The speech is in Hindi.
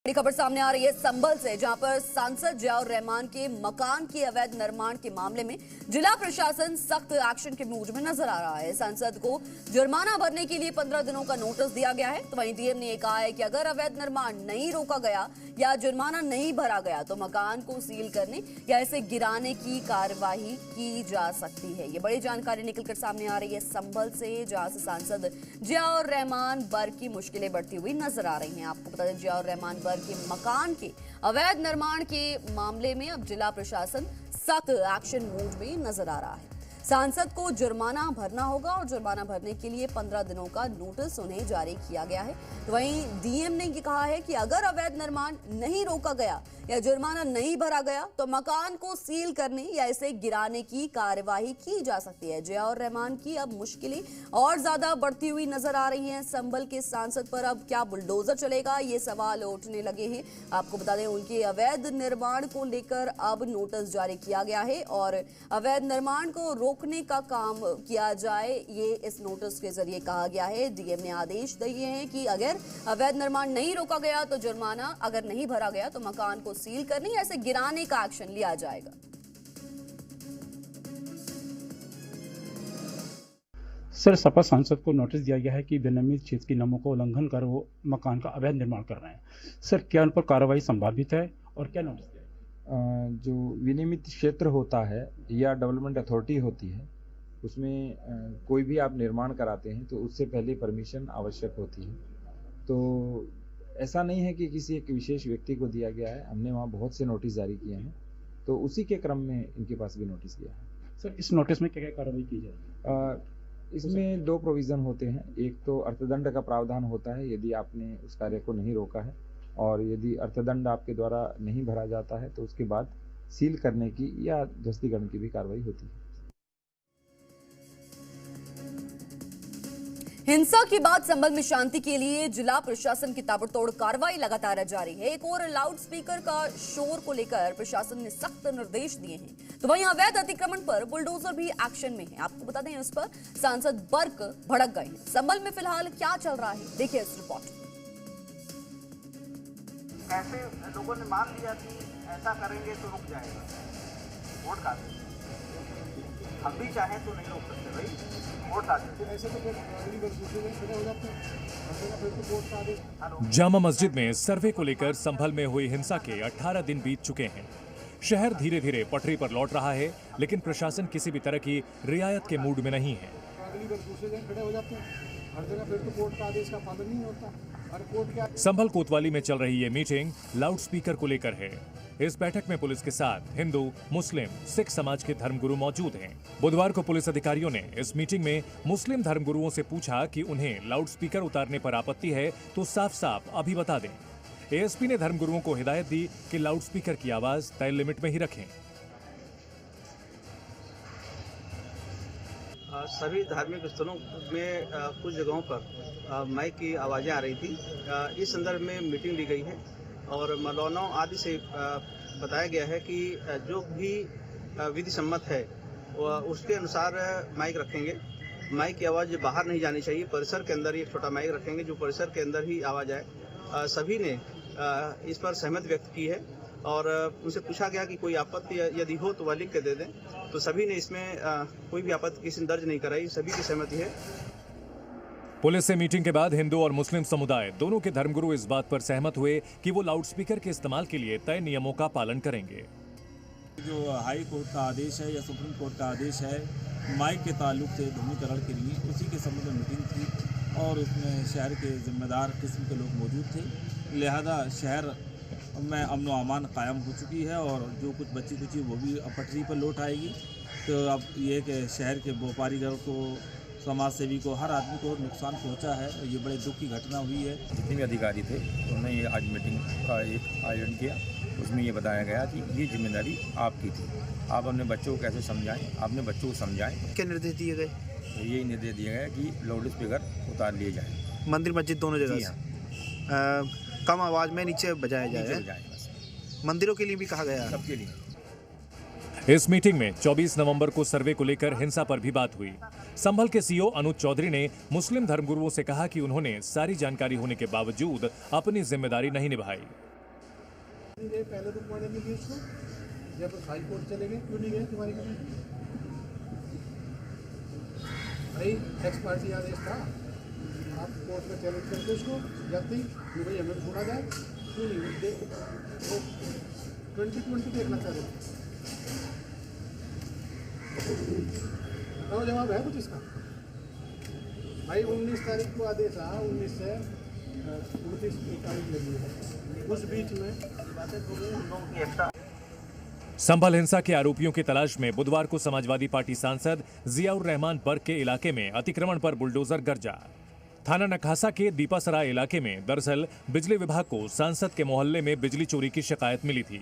बड़ी खबर सामने आ रही है संभल से, जहां पर सांसद जियाउर रहमान के मकान के अवैध निर्माण के मामले में जिला प्रशासन सख्त एक्शन के मूड में नजर आ रहा है। सांसद को जुर्माना भरने के लिए 15 दिनों का नोटिस दिया गया है। तो वहीं डीएम ने कहा है कि अगर अवैध निर्माण नहीं रोका गया या जुर्माना नहीं भरा गया तो मकान को सील करने या इसे गिराने की कार्यवाही की जा सकती है। ये बड़ी जानकारी निकलकर सामने आ रही है संभल से, जहां से सांसद जियाउर रहमान वर्ग की मुश्किलें बढ़ती हुई नजर आ रही हैं। आपको बता दें, जियाउर रहमान के मकान के अवैध निर्माण के मामले में अब जिला प्रशासन सख्त एक्शन मूड में नजर आ रहा है। सांसद को जुर्माना भरना होगा और जुर्माना भरने के लिए 15 दिनों का नोटिस उन्हें जारी किया गया है। तो वहीं डीएम ने ये कहा है कि अगर अवैध निर्माण नहीं रोका गया या जुर्माना नहीं भरा गया तो मकान को सील करने या इसे गिराने की कार्यवाही की जा सकती है। जियाउर रहमान की अब मुश्किलें और ज्यादा बढ़ती हुई नजर आ रही हैं। संभल के सांसद पर अब क्या बुलडोजर चलेगा, ये सवाल उठने लगे हैं। आपको बता दें, उनके अवैध निर्माण को लेकर अब नोटिस जारी किया गया है और अवैध निर्माण को रोकने का काम किया जाए, ये इस नोटिस के जरिए कहा गया है। डीएम ने आदेश दिए हैं कि अगर अवैध निर्माण नहीं रोका गया तो जुर्माना अगर नहीं भरा गया तो मकान को सील करने या इसे गिराने का एक्शन लिया जाएगा। सर, सपा सांसद को नोटिस दिया गया है कि विनियमित क्षेत्र के नियमों का उल्लंघन कर वो मकान का अवैध निर्माण कर रहे हैं। सर, क्या उन पर कार्रवाई संभावित है और क्या नोटिस दिया? जो विनियमित क्षेत्र होता है या डेवलपमेंट अथॉरिटी होती है, उसमें कोई भी आप निर्माण कराते हैं तो उससे पहले परमिशन आवश्यक होती है। तो ऐसा नहीं है कि किसी एक विशेष व्यक्ति को दिया गया है, हमने वहाँ बहुत से नोटिस जारी किए हैं, तो उसी के क्रम में इनके पास भी नोटिस दिया है। सर, इस नोटिस में क्या क्या कार्रवाई की जाएगी? इसमें दो प्रोविज़न होते हैं। एक तो अर्थदंड का प्रावधान होता है यदि आपने उस कार्य को नहीं रोका है, और यदि अर्थदंड आपके द्वारा नहीं भरा जाता है तो उसके बाद सील करने की या ध्वस्तीकरण की भी कार्रवाई होती है। हिंसा के बाद संभल में शांति के लिए जिला प्रशासन की ताबड़तोड़ कार्रवाई लगातार जारी है। एक और लाउड स्पीकर का शोर को लेकर प्रशासन ने सख्त निर्देश दिए हैं। तो वहीं अवैध अतिक्रमण पर बुलडोजर भी एक्शन में है। आपको बता दें, इस पर सांसद बर्क भड़क गए हैं। संभल में फिलहाल क्या चल रहा है, देखिए इस रिपोर्ट। कैसे लोगों ने मान लिया कि ऐसा करेंगे तो रुक जाएगा, वोट का हम भी चाहें तो नहीं रोक सकते भाई, वोट का ऐसे तो जामा मस्जिद में सर्वे को लेकर संभल में हुई हिंसा के 18 दिन बीत चुके हैं। शहर धीरे धीरे पटरी पर लौट रहा है, लेकिन प्रशासन किसी भी तरह की रियायत के मूड में नहीं है। संभल कोतवाली में चल रही ये मीटिंग लाउड स्पीकर को लेकर है। इस बैठक में पुलिस के साथ हिंदू, मुस्लिम, सिख समाज के धर्मगुरु मौजूद हैं। बुधवार को पुलिस अधिकारियों ने इस मीटिंग में मुस्लिम धर्मगुरुओं से पूछा कि उन्हें लाउड स्पीकर उतारने पर आपत्ति है तो साफ साफ अभी बता दें। एएसपी ने धर्मगुरुओं को हिदायत दी कि लाउड स्पीकर की आवाज तय लिमिट में ही रखें। सभी धार्मिक स्थलों में कुछ जगहों पर माइक की आवाज़ें आ रही थी। इस संदर्भ में मीटिंग ली गई है और मौलवियों आदि से बताया गया है कि जो भी विधि सम्मत है उसके अनुसार माइक रखेंगे। माइक की आवाज़ बाहर नहीं जानी चाहिए, परिसर के अंदर ही एक छोटा माइक रखेंगे जो परिसर के अंदर ही आवाज़ आए। सभी ने इस पर सहमति व्यक्त की है और उनसे पूछा गया कि कोई आपत्ति यदि हो तो वह लिख के दे दें। तो सभी ने इसमें कोई भी आपत्ति किसी ने दर्ज नहीं कराई, सभी की सहमति है। पुलिस से मीटिंग के बाद हिंदू और मुस्लिम समुदाय दोनों के धर्मगुरु इस बात पर सहमत हुए कि वो लाउड स्पीकर के इस्तेमाल के लिए तय नियमों का पालन करेंगे। जो हाई कोर्ट का आदेश है या सुप्रीम कोर्ट का आदेश है माइक के ताल्लुक से ध्वनिकरण के लिए, उसी के संबंध में मीटिंग थी और उसमें शहर के जिम्मेदार किस्म के लोग मौजूद थे। लिहाजा शहर में अमन व अमान कायम हो चुकी है और जो कुछ बची कुची वो भी पटरी पर लौट आएगी। तो अब ये कि शहर के व्यापारीगण को, समाज सेवी को, हर आदमी को नुकसान पहुंचा है। ये बड़े दुख की घटना हुई है। जितने भी अधिकारी थे उन्होंने ये आज मीटिंग का एक आयोजन किया। उसमें ये बताया गया कि ये जिम्मेदारी आपकी थी, आप अपने बच्चों को कैसे समझाएं, आपने बच्चों को समझाएं। क्या निर्देश दिए गए? तो यही निर्देश दिया गया कि लाउड स्पीकर उतार लिए जाए मंदिर मस्जिद दोनों जगह कम आवाज़ में नीचे बजाया जाए। मंदिरों के लिए भी कहा गया है, सबके लिए। इस मीटिंग में 24 नवंबर को सर्वे को लेकर हिंसा पर भी बात हुई। संभल के सीओ अनुज चौधरी ने मुस्लिम धर्मगुरुओं से कहा कि उन्होंने सारी जानकारी होने के बावजूद अपनी जिम्मेदारी नहीं निभाई। गए पहले रुकवाने के लिए उसको, जब हाई कोर्ट चले गए क्यों नहीं गए तुम्हारी कमेटी? भाई एक्स पार्टी आदेश था, आप कोर्ट में चैलेंज करके उसको जाते ही कि भाई हमें छोड़ा जाए, क्यों नहीं? वो 2020 देखना चाह रहे थे। तो जवाब है कुछ इसका? भाई 19 तारीख को आदेश आया, 19 से 29 तारीख लगी है, उस बीच में संभल हिंसा के आरोपियों की तलाश में बुधवार को समाजवादी पार्टी सांसद जियाउर रहमान बर्ग के इलाके में अतिक्रमण पर बुलडोजर गरजा। थाना नखासा के दीपासराय इलाके में दरअसल बिजली विभाग को सांसद के मोहल्ले में बिजली चोरी की शिकायत मिली थी।